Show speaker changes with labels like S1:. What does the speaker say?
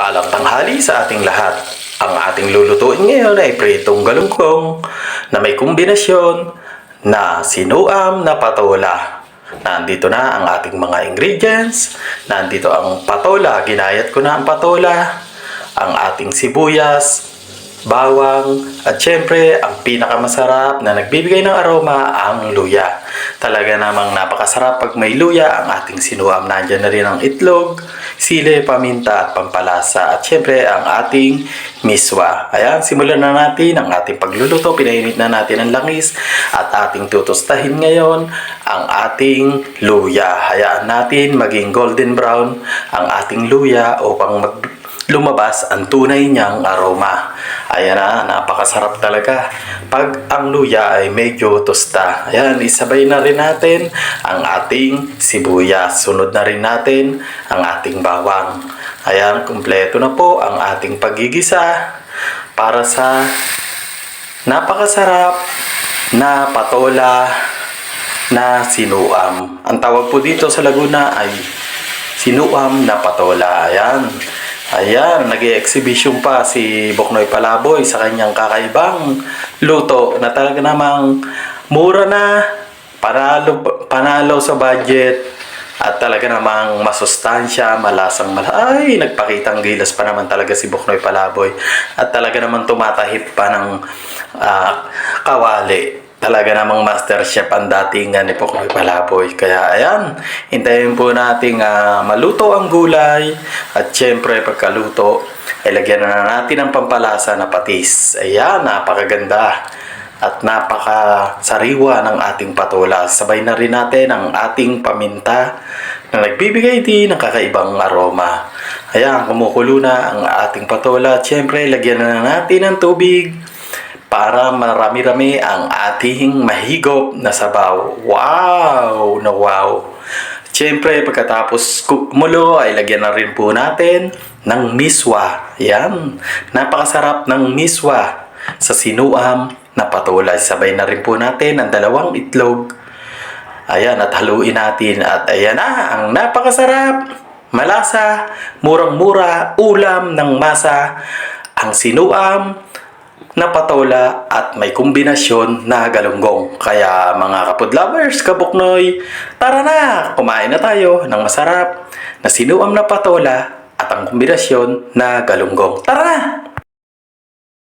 S1: Mapagpalang tanghali sa ating lahat. Ang ating lulutuin ngayon ay pritong galunggong na may kombinasyon na sinuam na patola. Nandito na ang ating mga ingredients. Nandito ang patola. Ginayat ko na ang patola. Ang ating sibuyas, bawang, at syempre, ang pinakamasarap na nagbibigay ng aroma, ang luya. Talaga namang napakasarap pag may luya ang ating sinuam. Nandiyan na rin ang itlog, sili, paminta, at pampalasa. At syempre, ang ating miswa. Ayan, simulan na natin ang ating pagluluto. Pinainit na natin ang langis at ating tutustahin ngayon ang ating luya. Hayaan natin maging golden brown ang ating luya upang lumabas ang tunay niyang aroma. Ayan na, napakasarap talaga pag ang luya ay medyo tosta. Ayan, isabay na rin natin ang ating sibuyas. Sunod na rin natin ang ating bawang. Ayan, kumpleto na po ang ating paggigisa para sa napakasarap na patola na sinuam. Ang tawag po dito sa Laguna ay sinuam na patola. Ayan, nag-i-exhibition pa si Boknoy Palaboy sa kanyang kakaibang luto na talaga namang mura na, panalo sa budget, at talaga namang masustansya, ay, nagpakitang gilas pa naman talaga si Boknoy Palaboy at talaga namang tumatahip pa ng kawali. Talaga namang master chef ang datingan ni Boknoy Palaboy. Kaya ayan, hintayin po nating maluto ang gulay. At syempre pagkaluto, ay lagyan na natin ang pampalasa na patis. Ayan, napakaganda at napakasariwa ng ating patola. Sabay na rin natin ang ating paminta na nagbibigay din ng kakaibang aroma. Ayan, kumukulo na ang ating patola. At syempre, lagyan na natin ng tubig para marami-rami ang ating mahigop na sabaw. Wow! Na wow! Siyempre, pagkatapos kumulo, ay lagyan na rin po natin ng miswa. Yan. Napakasarap ng miswa sa sinuam na patola. Sabay na rin po natin ang 2 itlog. Ayan, at haluin natin. At ayan na, ang napakasarap, malasa, murang-mura, ulam ng masa, ang sinuam na patola at may kombinasyon na galunggong. Kaya mga kapod lovers, kabuknoy, tara na! Kumain na tayo ng masarap na sinuam na patola at ang kombinasyon na galunggong. Tara na!